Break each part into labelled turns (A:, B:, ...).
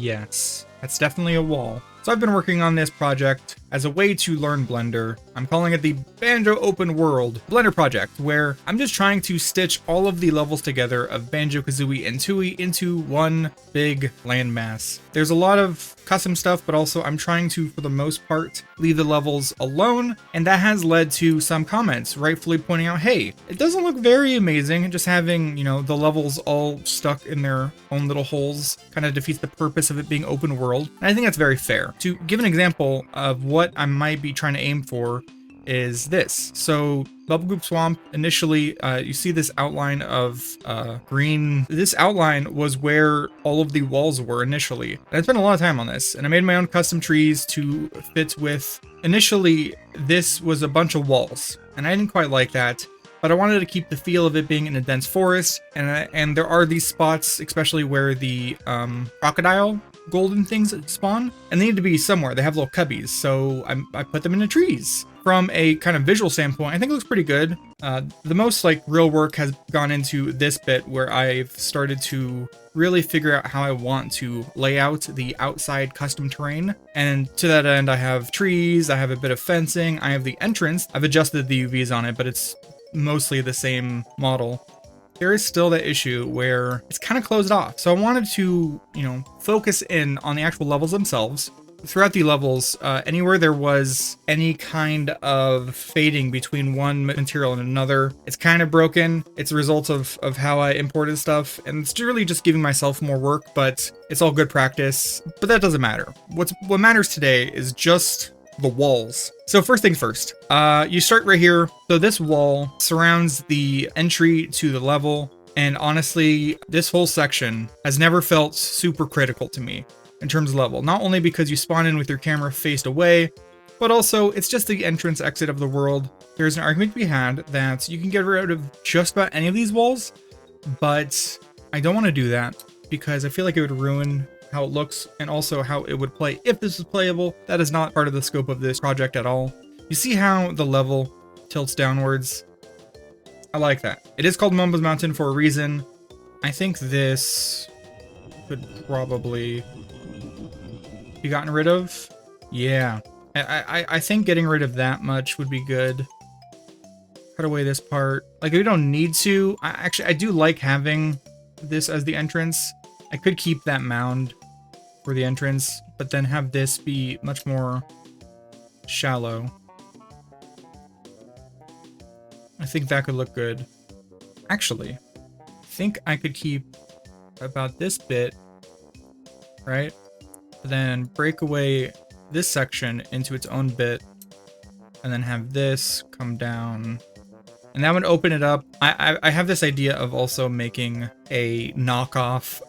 A: Yes, that's definitely a wall. So I've been working on this project as a way to learn Blender. I'm calling it the Banjo Open World Blender project, where I'm just trying to stitch all of the levels together of Banjo-Kazooie and Tooie into one big landmass. There's a lot of custom stuff, but also I'm trying to, for the most part, leave the levels alone, and that has led to some comments rightfully pointing out, hey, it doesn't look very amazing, just having, you know, the levels all stuck in their own little holes kind of defeats the purpose of it being open world, and I think that's very fair. To give an example of what I might be trying to aim for is this. So Bubble Goop Swamp, initially, you see this outline of green. This outline was where all of the walls were initially. And I spent a lot of time on this, and I made my own custom trees to fit with. Initially, this was a bunch of walls, and I didn't quite like that, but I wanted to keep the feel of it being in a dense forest, and there are these spots, especially where the crocodile golden things spawn, and they need to be somewhere. They have little cubbies, so I put them in the trees. From a kind of visual standpoint, I think it looks pretty good. The most like real work has gone into this bit where I've started to really figure out how I want to lay out the outside custom terrain. And to that end, I have trees, I have a bit of fencing, I have the entrance. I've adjusted the UVs on it, but it's mostly the same model. There is still that issue where it's kind of closed off. So I wanted to, you know, focus in on the actual levels themselves. Throughout the levels, anywhere there was any kind of fading between one material and another, it's kind of broken. It's a result of how I imported stuff, and it's really just giving myself more work, but it's all good practice. But that doesn't matter. What matters today is just the walls. So first things first, you start right here. So this wall surrounds the entry to the level, and honestly, this whole section has never felt super critical to me in terms of level. Not only because you spawn in with your camera faced away, but also it's just the entrance exit of the world. There's an argument to be had that you can get rid of just about any of these walls, but I don't want to do that because I feel like it would ruin how it looks and also how it would play if this is playable. That is not part of the scope of this project at all. You see how the level tilts downwards? I like that. It is called Mumbo's Mountain for a reason. I think this could probably be gotten rid of. Yeah, I think getting rid of that much would be good. Cut away this part. Like, we don't need to. I do like having this as the entrance. I could keep that mound for the entrance, but then have this be much more shallow. I think that could look good. Actually, I think I could keep about this bit, right? Then break away this section into its own bit, and then have this come down, and that would open it up. I have this idea of also making a knockoff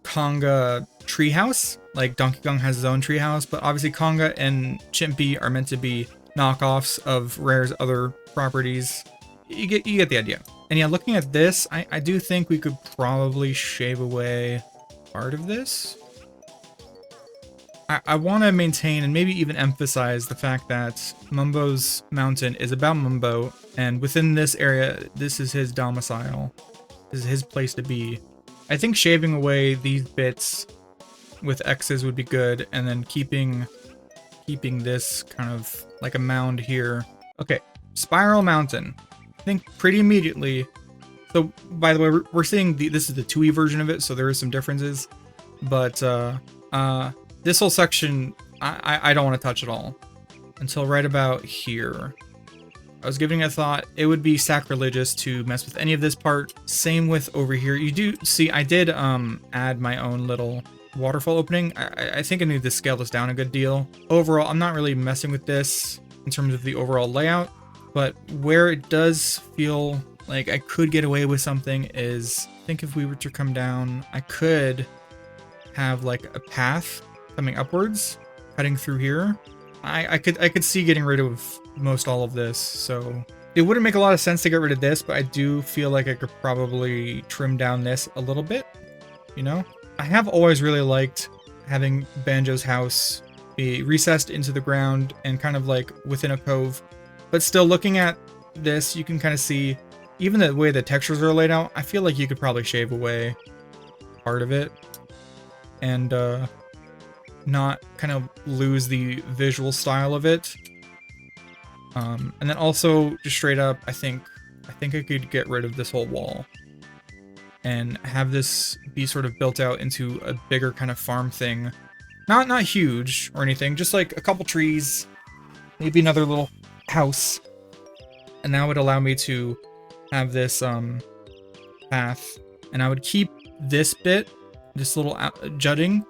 A: Conga treehouse. Like Donkey Kong has his own treehouse, but obviously Conga and Chimpy are meant to be knockoffs of Rare's other properties. You get the idea. And yeah, looking at this, I do think we could probably shave away part of this. I want to maintain and maybe even emphasize the fact that Mumbo's Mountain is about Mumbo, and within this area, this is his domicile. This is his place to be. I think shaving away these bits with X's would be good, and then keeping this kind of like a mound here. Okay, Spiral Mountain. I think pretty immediately. So, by the way, we're seeing this is the Tooie version of it, so there is some differences, but this whole section, I don't want to touch at all until right about here. I was giving it a thought. It would be sacrilegious to mess with any of this part. Same with over here. You do see I did add my own little waterfall opening. I think I need to scale this down a good deal. Overall, I'm not really messing with this in terms of the overall layout, but where it does feel like I could get away with something is, I think if we were to come down, I could have like a path coming upwards, cutting through here. I could see getting rid of most all of this, so it wouldn't make a lot of sense to get rid of this, but I do feel like I could probably trim down this a little bit, you know? I have always really liked having Banjo's house be recessed into the ground and kind of like within a cove, but still looking at this, you can kind of see, even the way the textures are laid out, I feel like you could probably shave away part of it. And not kind of lose the visual style of it. And then also just straight up, I think I could get rid of this whole wall and have this be sort of built out into a bigger kind of farm thing. Not huge or anything, just like a couple trees, maybe another little house. And that would allow me to have this path, and I would keep this bit, this little jutting,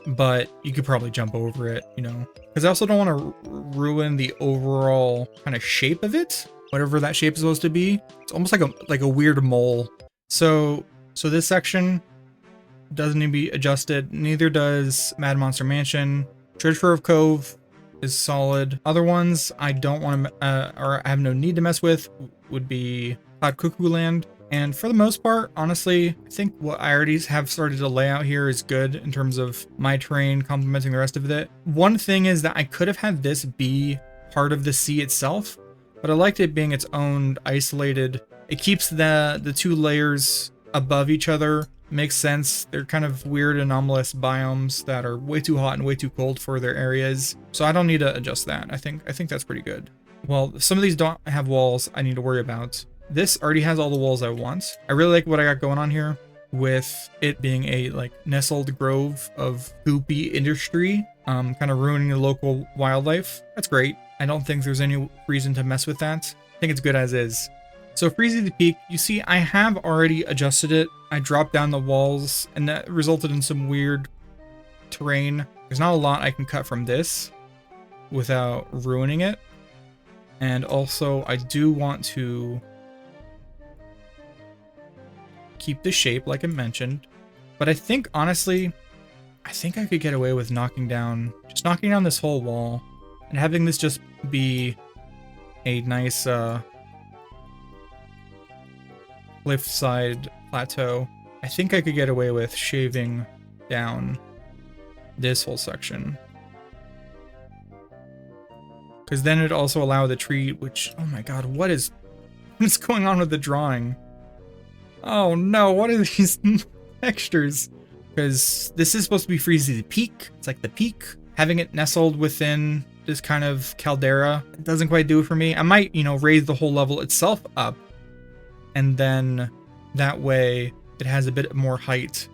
A: but you could probably jump over it, you know, because I also don't want to ruin the overall kind of shape of it, whatever that shape is supposed to be. It's almost like a weird mole. So this section doesn't need to be adjusted. Neither does Mad Monster Mansion. Treasure of Cove is solid. Other ones I don't want to, or I have no need to mess with, would be Cloud Cuckoo Land. And for the most part, honestly, I think what I already have started to lay out here is good in terms of my terrain complementing the rest of it. One thing is that I could have had this be part of the sea itself, but I liked it being its own isolated. It keeps the two layers above each other. Makes sense. They're kind of weird, anomalous biomes that are way too hot and way too cold for their areas. So I don't need to adjust that. I think that's pretty good. Well, some of these don't have walls I need to worry about. This already has all the walls I want. I really like what I got going on here with it being a like nestled grove of goopy industry, kind of ruining the local wildlife. That's great. I don't think there's any reason to mess with that. I think it's good as is. So Freezy the Peak, you see I have already adjusted it. I dropped down the walls and that resulted in some weird terrain. There's not a lot I can cut from this without ruining it. And also I do want to keep the shape like I mentioned, but I think honestly, I think I could get away with knocking down this whole wall and having this just be a nice cliffside plateau. I think I could get away with shaving down this whole section, because then it'd also allow the tree, which, oh my god, what is going on with the drawing? Oh no, what are these textures? Because this is supposed to be Freezy the Peak. It's like the peak. Having it nestled within this kind of caldera, it doesn't quite do it for me. I might, you know, raise the whole level itself up, and then that way it has a bit more height.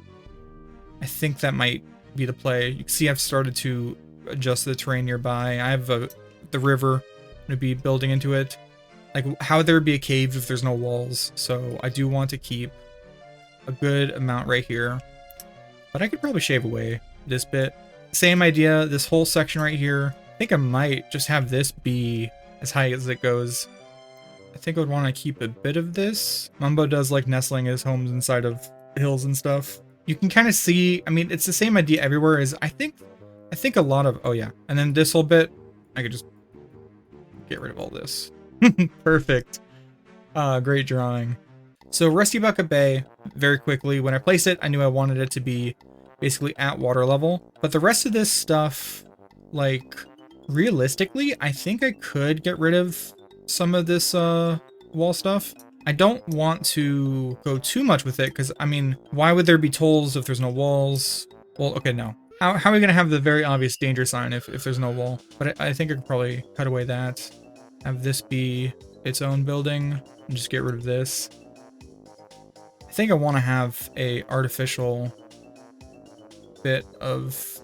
A: I think that might be the play. You can see I've started to adjust the terrain nearby. I have the river. I'm going to be building into it. Like, how would there be a cave if there's no walls? So I do want to keep a good amount right here. But I could probably shave away this bit. Same idea, this whole section right here. I think I might just have this be as high as it goes. I think I would want to keep a bit of this. Mumbo does like nestling his homes inside of hills and stuff. You can kind of see, I mean, it's the same idea everywhere. Is I think a lot of, oh yeah. And then this whole bit, I could just get rid of all this. Perfect. Great drawing. So Rusty Bucket Bay, very quickly, when I placed it, I knew I wanted it to be basically at water level. But the rest of this stuff, like, realistically, I think I could get rid of some of this wall stuff. I don't want to go too much with it, because, I mean, why would there be tolls if there's no walls? Well, okay, no. How are we going to have the very obvious danger sign if there's no wall? But I think I could probably cut away that. Have this be its own building and just get rid of this. I think I want to have a artificial bit of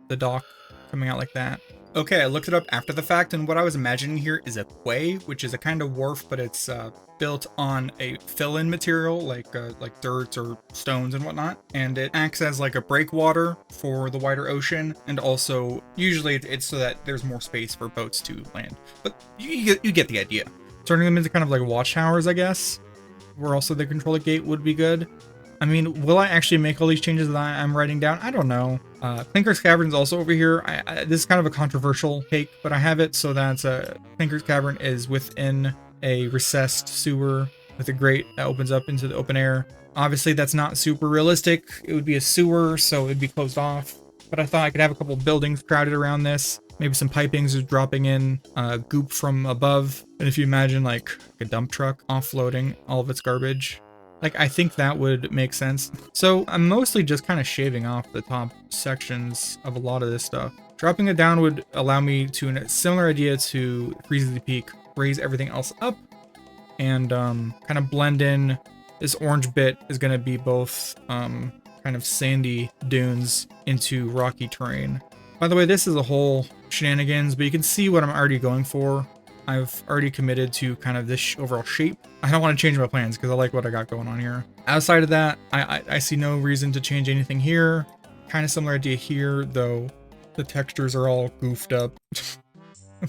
A: the dock coming out like that. Okay, I looked it up after the fact, and what I was imagining here is a quay, which is a kind of wharf, but it's built on a fill-in material like dirt or stones and whatnot, and it acts as like a breakwater for the wider ocean, and also usually it's so that there's more space for boats to land. But you get the idea. Turning them into kind of like watchtowers, I guess, where also the control gate would be good. I mean, will I actually make all these changes that I'm writing down? I don't know. Clinker's Cavern is also over here. This is kind of a controversial take, but I have it so that Clinker's Cavern is within a recessed sewer with a grate that opens up into the open air. Obviously, that's not super realistic. It would be a sewer, so it'd be closed off. But I thought I could have a couple buildings crowded around this. Maybe some pipings is dropping in goop from above. And if you imagine like a dump truck offloading all of its garbage, Like, I think that would make sense. So I'm mostly just kind of shaving off the top sections of a lot of this stuff. Dropping it down would allow me to, in a similar idea to Freeze the Peak, raise everything else up and kind of blend in. This orange bit is going to be both kind of sandy dunes into rocky terrain. By the way, this is a whole shenanigans, but you can see what I'm already going for. I've already committed to kind of this overall shape. I don't want to change my plans because I like what I got going on here. Outside of that, I see no reason to change anything here. Kind of similar idea here, though the textures are all goofed up.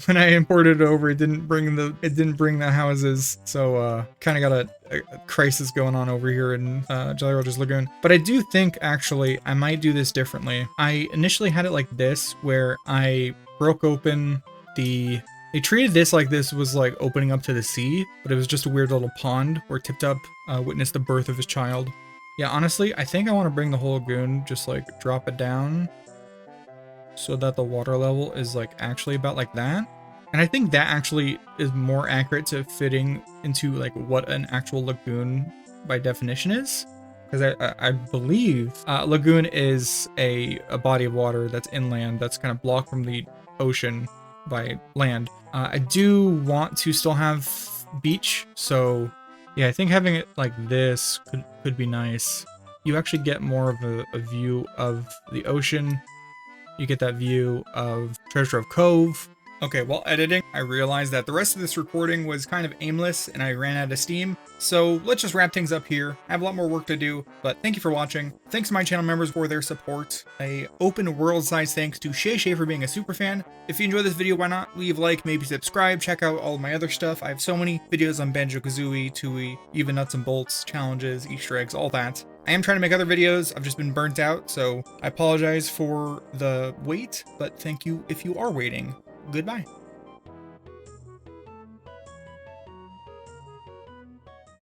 A: When I imported it over, it didn't bring the houses, so kind of got a crisis going on over here in Jolly Roger's Lagoon. But I do think actually I might do this differently. I initially had it like this, where I broke open the. They treated this like this was like opening up to the sea, but it was just a weird little pond where Tip Top witnessed the birth of his child. Yeah, honestly, I think I want to bring the whole lagoon, just like drop it down so that the water level is like actually about like that. And I think that actually is more accurate to fitting into like what an actual lagoon by definition is. Because I believe lagoon is a body of water that's inland, that's kind of blocked from the ocean by land. I do want to still have beach, so yeah, I think having it like this could be nice. You actually get more of a view of the ocean. You get that view of Treasure of Cove. Okay, while editing, I realized that the rest of this recording was kind of aimless and I ran out of steam. So let's just wrap things up here. I have a lot more work to do, but thank you for watching. Thanks to my channel members for their support. A open world size thanks to Shay Shay for being a super fan. If you enjoyed this video, why not leave a like, maybe subscribe, check out all of my other stuff. I have so many videos on Banjo-Kazooie, Tooie, even nuts and bolts, challenges, Easter eggs, all that. I am trying to make other videos, I've just been burnt out, so I apologize for the wait, but thank you if you are waiting. Goodbye.